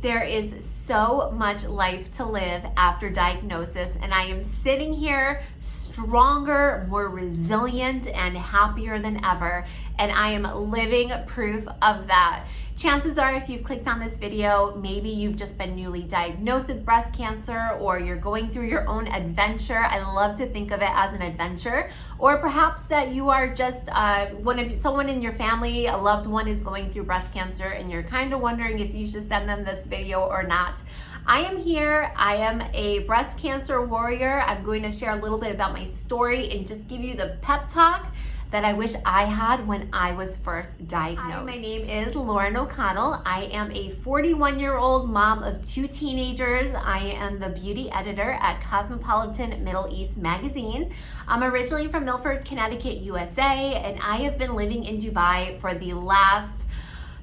There is so much life to live after diagnosis, and I am sitting here stronger, more resilient, and happier than ever, and I am living proof of that. Chances are, if you've clicked on this video, maybe you've just been newly diagnosed with breast cancer, or you're going through your own adventure. I love to think of it as an adventure. Or perhaps that you are just someone in your family, a loved one is going through breast cancer, and you're kind of wondering if you should send them this video or not. I am here. I am a breast cancer warrior. I'm going to share a little bit about my story and just give you the pep talk that I wish I had when I was first diagnosed. Hi, my name is Lauren O'Connell. I am a 41-year-old mom of 2 teenagers. I am the beauty editor at Cosmopolitan Middle East magazine. I'm originally from Milford, Connecticut, USA, and I have been living in Dubai for the last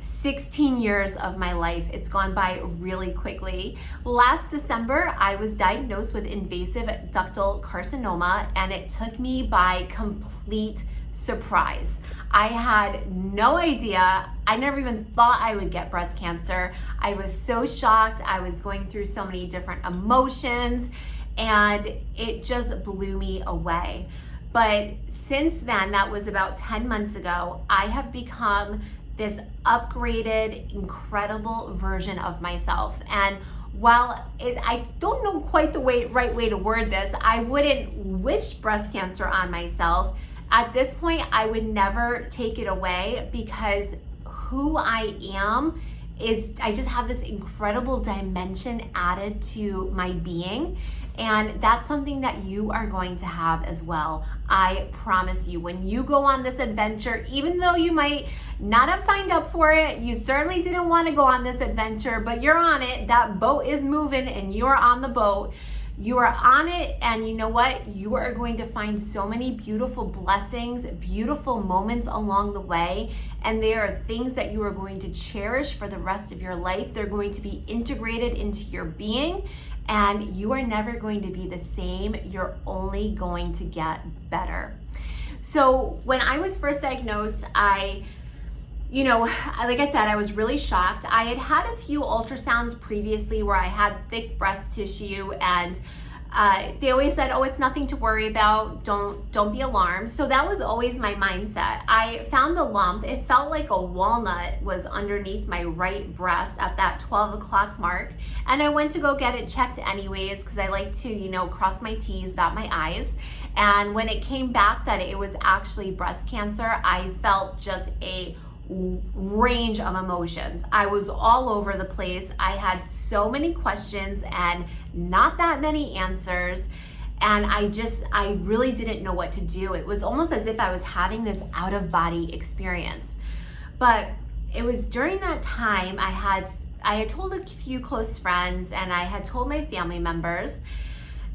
16 years of my life. It's gone by really quickly. Last December, I was diagnosed with invasive ductal carcinoma, and it took me by complete surprise. I had no idea. I never even thought I would get breast cancer. I was so shocked. I was going through so many different emotions, and it just blew me away. But since then, that was about 10 months ago, I have become this upgraded, incredible version of myself. And while I don't know quite the right way to word this, I wouldn't wish breast cancer on myself. At this point, I would never take it away, because who I am is, I just have this incredible dimension added to my being. And that's something that you are going to have as well. I promise you, when you go on this adventure, even though you might not have signed up for it, you certainly didn't want to go on this adventure, but you're on it. That boat is moving and you're on the boat. You are on it, and you know what? You are going to find so many beautiful blessings, beautiful moments along the way, and they are things that you are going to cherish for the rest of your life. They're going to be integrated into your being, and you are never going to be the same. You're only going to get better. So when I was first diagnosed, like I said, I was really shocked. I had had a few ultrasounds previously where I had thick breast tissue, and they always said, oh, it's nothing to worry about. Don't be alarmed. So that was always my mindset. I found the lump. It felt like a walnut was underneath my right breast at that 12 o'clock mark. And I went to go get it checked anyways, because I like to, cross my T's, dot my I's. And when it came back that it was actually breast cancer, I felt just a range of emotions. I was all over the place. I had so many questions and not that many answers. And I really didn't know what to do. It was almost as if I was having this out of body experience. But it was during that time I had told a few close friends, and I had told my family members,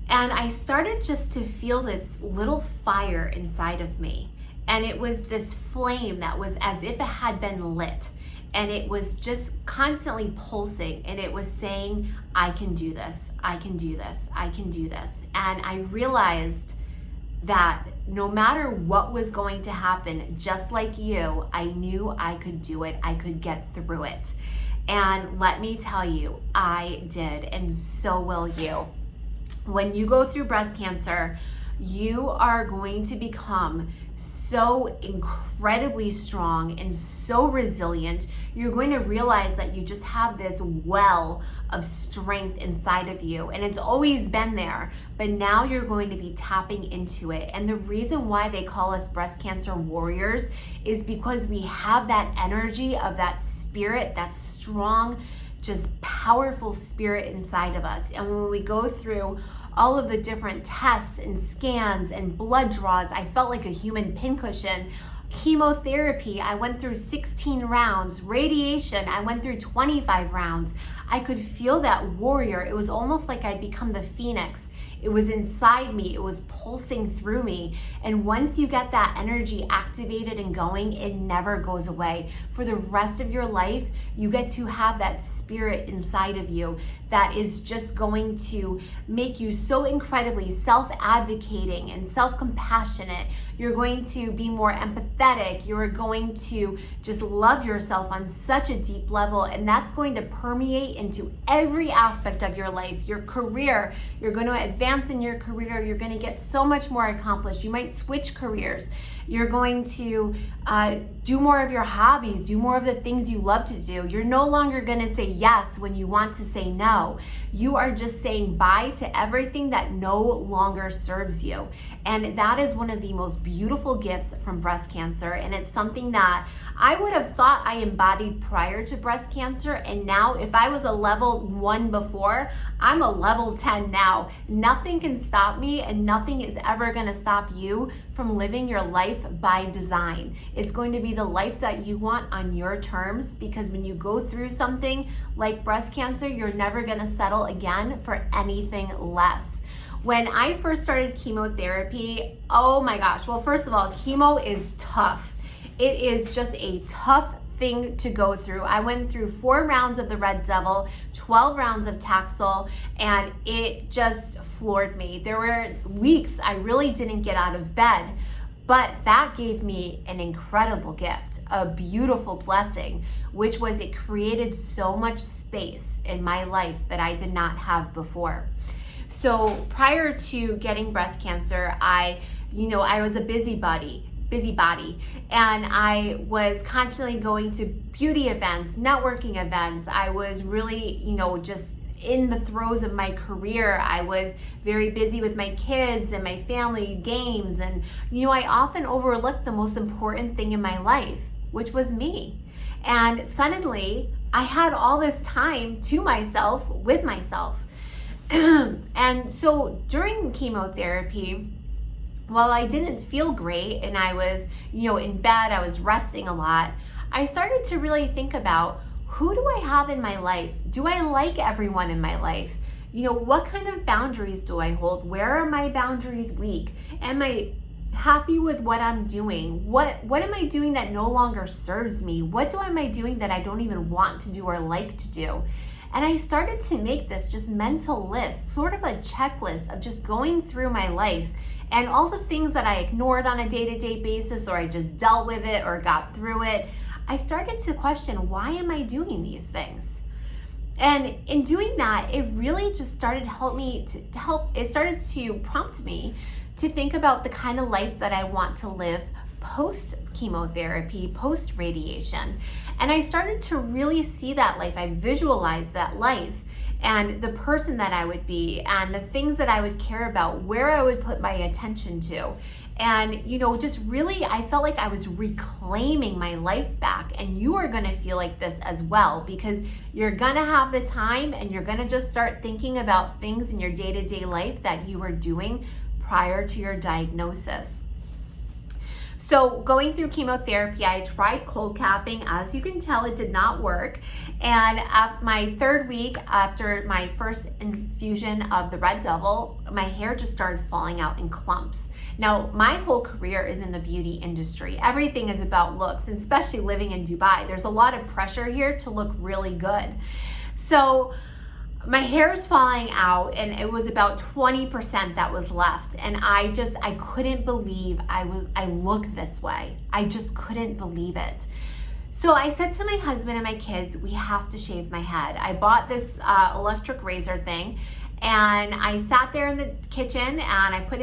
and I started just to feel this little fire inside of me. And it was this flame that was as if it had been lit, and it was just constantly pulsing, and it was saying, I can do this, I can do this, I can do this. And I realized that no matter what was going to happen, just like you, I knew I could do it, I could get through it. And let me tell you, I did, and so will you. When you go through breast cancer, you are going to become so incredibly strong and so resilient. You're going to realize that you just have this well of strength inside of you, and it's always been there, but now you're going to be tapping into it. And the reason why they call us breast cancer warriors is because we have that energy of that spirit, that strong, just powerful spirit inside of us. And when we go through all of the different tests and scans and blood draws, I felt like a human pincushion. Chemotherapy, I went through 16 rounds. Radiation, I went through 25 rounds. I could feel that warrior. It was almost like I'd become the phoenix. It was inside me. It was pulsing through me. And once you get that energy activated and going, it never goes away. For the rest of your life, you get to have that spirit inside of you that is just going to make you so incredibly self-advocating and self-compassionate. You're going to be more empathetic empathetic. You're going to just love yourself on such a deep level, and that's going to permeate into every aspect of your life. Your career, you're going to advance in your career. You're going to get so much more accomplished. You might switch careers. You're going to do more of your hobbies, do more of the things you love to do. You're no longer going to say yes when you want to say no. You are just saying bye to everything that no longer serves you. And that is one of the most beautiful gifts from breast cancer. And it's something that I would have thought I embodied prior to breast cancer. And now, if I was a level 1 before, I'm a level 10 now. Nothing can stop me, and nothing is ever going to stop you from living your life by design. It's going to be the life that you want on your terms, because when you go through something like breast cancer, you're never going to settle again for anything less. When I first started chemotherapy, oh my gosh. Well, first of all, chemo is tough. It is just a tough thing to go through. I went through 4 rounds of the Red Devil, 12 rounds of Taxol, and it just floored me. There were weeks I really didn't get out of bed, but that gave me an incredible gift, a beautiful blessing, which was it created so much space in my life that I did not have before. So prior to getting breast cancer, I was a busybody, and I was constantly going to beauty events, networking events. I was really, just in the throes of my career. I was very busy with my kids and my family, games, and I often overlooked the most important thing in my life, which was me. And suddenly I had all this time to myself, with myself. And so during chemotherapy, while I didn't feel great and I was, in bed, I was resting a lot, I started to really think about, who do I have in my life? Do I like everyone in my life? What kind of boundaries do I hold? Where are my boundaries weak? Am I happy with what I'm doing? What am I doing that no longer serves me? What am I doing that I don't even want to do or like to do? And I started to make this just mental list, sort of a checklist of just going through my life and all the things that I ignored on a day-to-day basis, or I just dealt with it or got through it. I started to question, why am I doing these things? And in doing that, it really just started it started to prompt me to think about the kind of life that I want to live post chemotherapy, post radiation. And I started to really see that life. I visualized that life and the person that I would be and the things that I would care about, where I would put my attention to. And, just really, I felt like I was reclaiming my life back. And you are going to feel like this as well, because you're going to have the time and you're going to just start thinking about things in your day-to-day life that you were doing prior to your diagnosis. So going through chemotherapy, I tried cold capping. As you can tell, it did not work. And at my 3rd week after my first infusion of the Red Devil, my hair just started falling out in clumps. Now, my whole career is in the beauty industry. Everything is about looks, and especially living in Dubai. There's a lot of pressure here to look really good. So my hair is falling out, and it was about 20% that was left. And I couldn't believe I looked this way. I just couldn't believe it. So I said to my husband and my kids, we have to shave my head. I bought this electric razor thing, and I sat there in the kitchen, and I put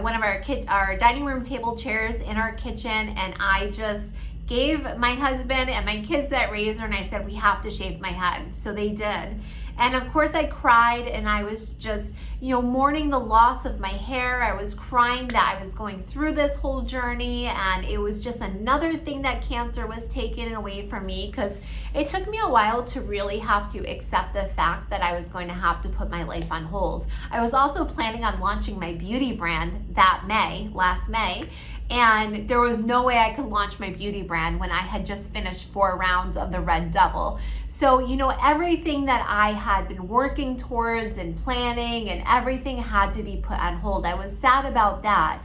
one of our dining room table chairs in our kitchen, and I just gave my husband and my kids that razor, and I said, we have to shave my head. So they did. And of course I cried, and I was just, mourning the loss of my hair. I was crying that I was going through this whole journey, and it was just another thing that cancer was taking away from me, because it took me a while to really have to accept the fact that I was going to have to put my life on hold. I was also planning on launching my beauty brand last May, and there was no way I could launch my beauty brand when I had just finished 4 rounds of the Red Devil. So, everything that I had been working towards and planning and everything had to be put on hold. I was sad about that.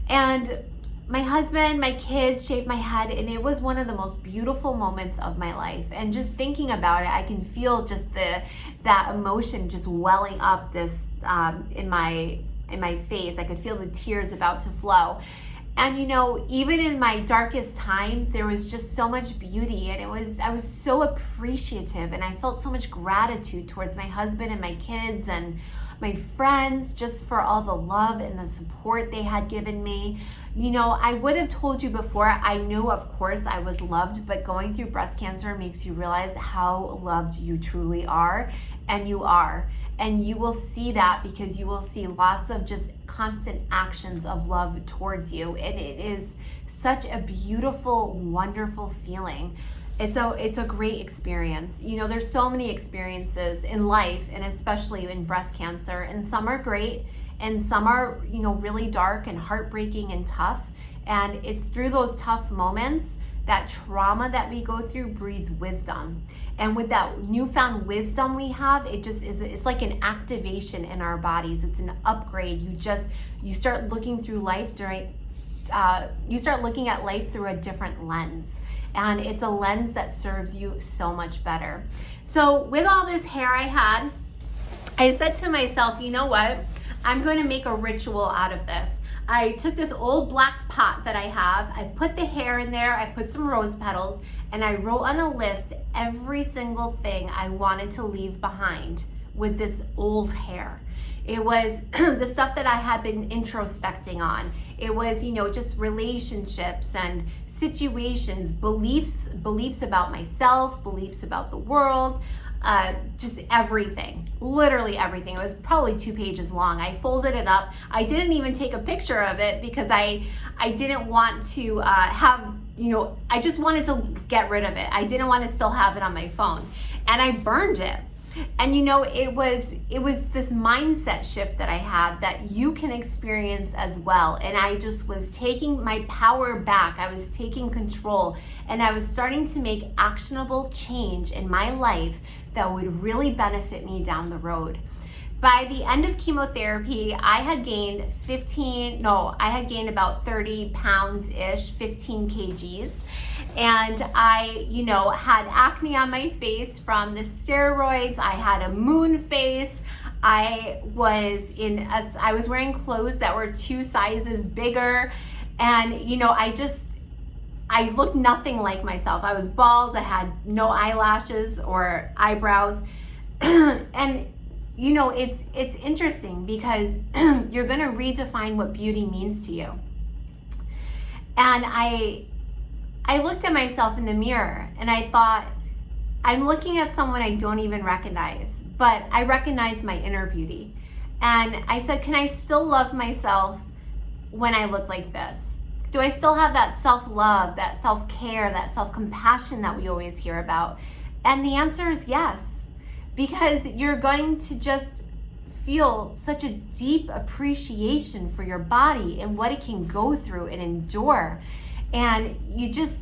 And my husband, my kids shaved my head, and it was one of the most beautiful moments of my life. And just thinking about it, I can feel just that emotion just welling up in my face. I could feel the tears about to flow. And even in my darkest times, there was just so much beauty, and I was so appreciative, and I felt so much gratitude towards my husband and my kids and my friends, just for all the love and the support they had given me. I would have told you before, I knew, of course, I was loved, but going through breast cancer makes you realize how loved you truly are, and you are. And you will see that because you will see lots of just constant actions of love towards you. And it is such a beautiful, wonderful feeling. It's a great experience. There's so many experiences in life, and especially in breast cancer, and some are great and some are, really dark and heartbreaking and tough. And it's through those tough moments, that trauma that we go through breeds wisdom. And with that newfound wisdom we have, it's like an activation in our bodies. It's an upgrade. You start looking through life you start looking at life through a different lens. And it's a lens that serves you so much better. So with all this hair I had, I said to myself, you know what? I'm going to make a ritual out of this. I took this old black pot that I have, I put the hair in there, I put some rose petals, and I wrote on a list every single thing I wanted to leave behind with this old hair. It was the stuff that I had been introspecting on. It was, just relationships and situations, beliefs about myself, beliefs about the world, just everything, literally everything. It was probably 2 pages long. I folded it up. I didn't even take a picture of it because I didn't want to have, I just wanted to get rid of it. I didn't want to still have it on my phone, and I burned it. And it was this mindset shift that I had that you can experience as well. And I just was taking my power back. I was taking control, and I was starting to make actionable change in my life that would really benefit me down the road. By the end of chemotherapy, I had gained about 30 pounds-ish, 15 kgs. And I, had acne on my face from the steroids. I had a moon face. I was wearing clothes that were 2 sizes bigger. And, I looked nothing like myself. I was bald. I had no eyelashes or eyebrows. And it's interesting because you're going to redefine what beauty means to you. And I looked at myself in the mirror and I thought, I'm looking at someone I don't even recognize, but I recognize my inner beauty. And I said, can I still love myself when I look like this? Do I still have that self-love, that self-care, that self-compassion that we always hear about? And the answer is yes. Because you're going to just feel such a deep appreciation for your body and what it can go through and endure. And you just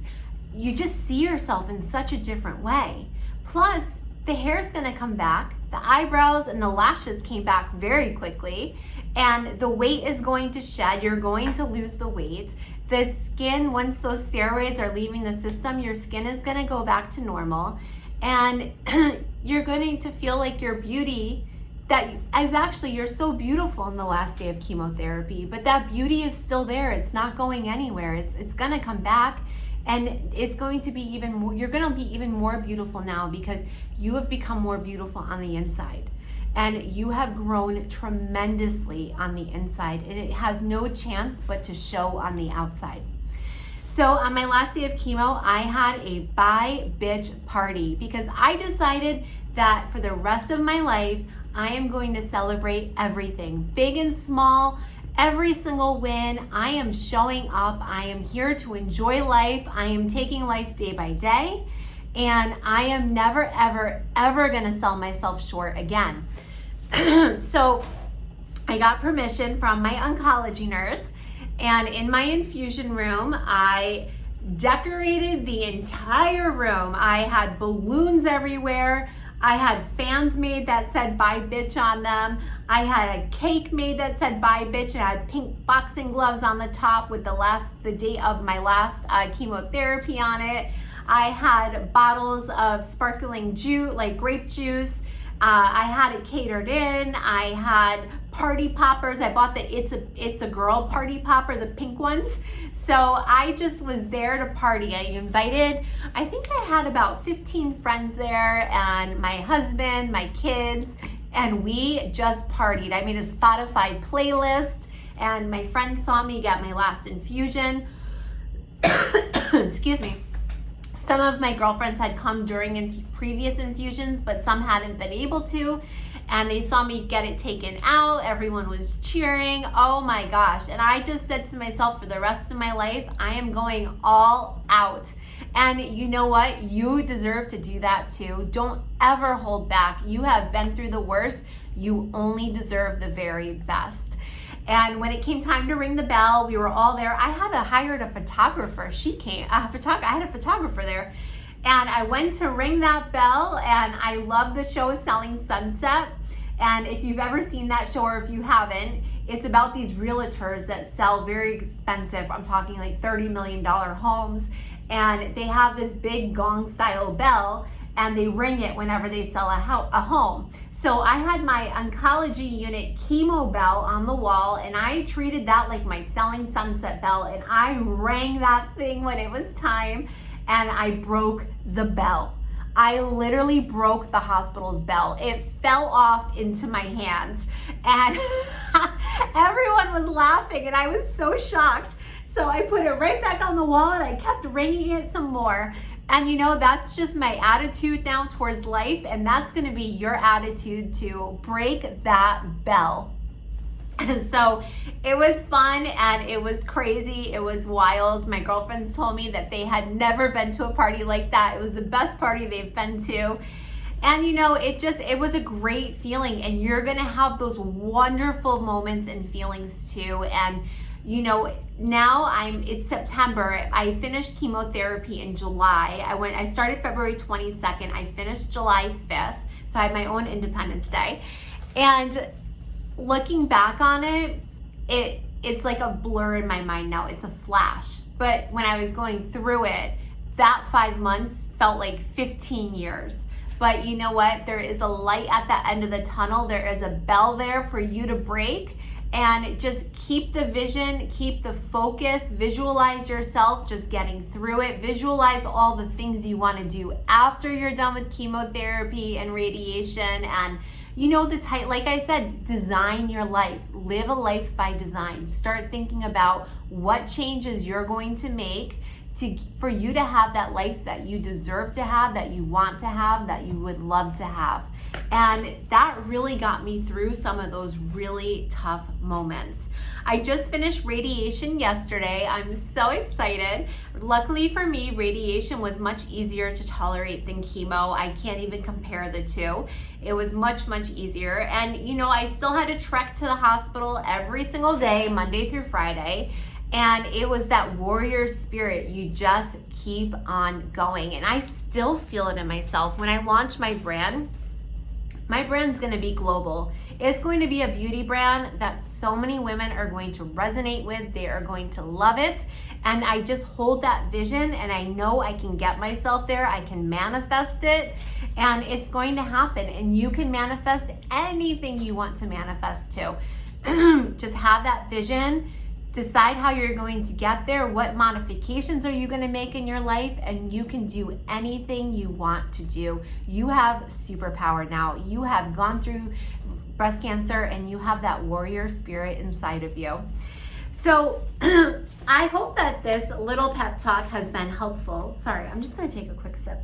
see yourself in such a different way. Plus, the hair is going to come back. The eyebrows and the lashes came back very quickly. And the weight is going to shed. You're going to lose the weight. The skin, once those steroids are leaving the system, your skin is going to go back to normal. And you're going to feel like your beauty, that is actually, you're so beautiful in the last day of chemotherapy, but that beauty is still there. It's not going anywhere. It's going to come back, and it's going to be even more, you're going to be even more beautiful now because you have become more beautiful on the inside. And you have grown tremendously on the inside, and it has no chance but to show on the outside. So on my last day of chemo, I had a bye bitch party because I decided that for the rest of my life, I am going to celebrate everything, big and small, every single win. I am showing up. I am here to enjoy life. I am taking life day by day, and I am never, ever, ever gonna sell myself short again. So I got permission from my oncology nurse, and in my infusion room, I decorated the entire room. I had balloons everywhere. I had fans made that said "Bye Bitch" on them. I had a cake made that said "Bye Bitch" and had pink boxing gloves on the top with the date of my last chemotherapy on it. I had bottles of sparkling juice, like grape juice. I had it catered in. I had party poppers. I bought the It's a Girl party popper, the pink ones. So I just was there to party. I think I had about 15 friends there, and my husband, my kids, and we just partied. I made a Spotify playlist, and my friends saw me get my last infusion. Excuse me. Some of my girlfriends had come during previous infusions, but some hadn't been able to, and they saw me get it taken out. Everyone was cheering. Oh my gosh. And I just said to myself, for the rest of my life, I am going all out. And you know what? You deserve to do that too. Don't ever hold back. You have been through the worst. You only deserve the very best. And when it came time to ring the bell, we were all there. I had hired a photographer. I had a photographer there. And I went to ring that bell, and I love the show Selling Sunset. And if you've ever seen that show, or if you haven't, it's about these realtors that sell very expensive, I'm talking like $30 million homes. And they have this big gong style bell, and they ring it whenever they sell a home. So I had my oncology unit chemo bell on the wall, and I treated that like my Selling Sunset bell, and I rang that thing when it was time, and I broke the bell. I literally broke the hospital's bell. It fell off into my hands, and everyone was laughing, and I was so shocked. So I put it right back on the wall, and I kept ringing it some more. And you know, that's just my attitude now towards life, and that's gonna be your attitude to break that bell. And so it was fun, and it was crazy, it was wild. My girlfriends told me that they had never been to a party like that. It was the best party they've been to. And you know, it was a great feeling, and you're gonna have those wonderful moments and feelings too. And you know, now it's September. I finished chemotherapy in July. I started February 22nd. I finished July 5th. So I had my own Independence Day. And looking back on it, it's like a blur in my mind now. It's a flash. But when I was going through it, that 5 months felt like 15 years. But you know what? There is a light at the end of the tunnel. There is a bell there for you to break. And just keep the vision, keep the focus, visualize yourself just getting through it. Visualize all the things you want to do after you're done with chemotherapy and radiation. And you know, like I said, design your life. Live a life by design. Start thinking about what changes you're going to make for you to have that life that you deserve to have, that you want to have, that you would love to have. And that really got me through some of those really tough moments. I just finished radiation yesterday. I'm so excited. Luckily for me, radiation was much easier to tolerate than chemo. I can't even compare the two. It was much, much easier. And you know, I still had to trek to the hospital every single day, Monday through Friday. And it was that warrior spirit. You just keep on going. And I still feel it in myself. When I launch my brand's gonna be global. It's going to be a beauty brand that so many women are going to resonate with. They are going to love it. And I just hold that vision, and I know I can get myself there. I can manifest it, and it's going to happen. And you can manifest anything you want to manifest to. Just have that vision. Decide how you're going to get there, what modifications are you going to make in your life, and you can do anything you want to do. You have superpower now. You have gone through breast cancer, and you have that warrior spirit inside of you. So I hope that this little pep talk has been helpful. Sorry, I'm just going to take a quick sip.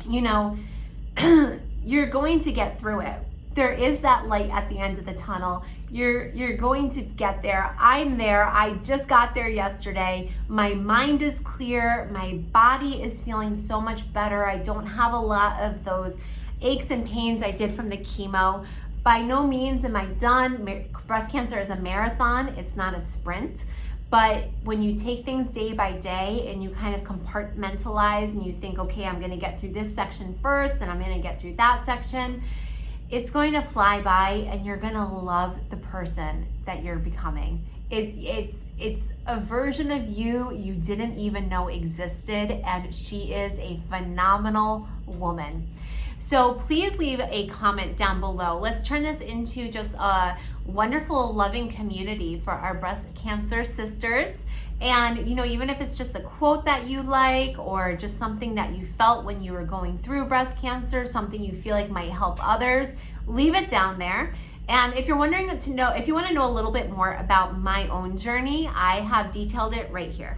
You know, you're going to get through it. There is that light at the end of the tunnel. You're going to get there. I'm there. I just got there yesterday. My mind is clear. My body is feeling so much better. I don't have a lot of those aches and pains I did from the chemo. By no means am I done. Breast cancer is a marathon. It's not a sprint. But when you take things day by day and you kind of compartmentalize and you think, okay, I'm going to get through this section first, and I'm going to get through that section, it's going to fly by, and you're going to love the person that you're becoming. It's a version of you you didn't even know existed, and she is a phenomenal woman. So please leave a comment down below. Let's turn this into just a wonderful, loving community for our breast cancer sisters. And, you know, even if it's just a quote that you like, or just something that you felt when you were going through breast cancer, something you feel like might help others, leave it down there. And if you're wondering if you want to know a little bit more about my own journey, I have detailed it right here.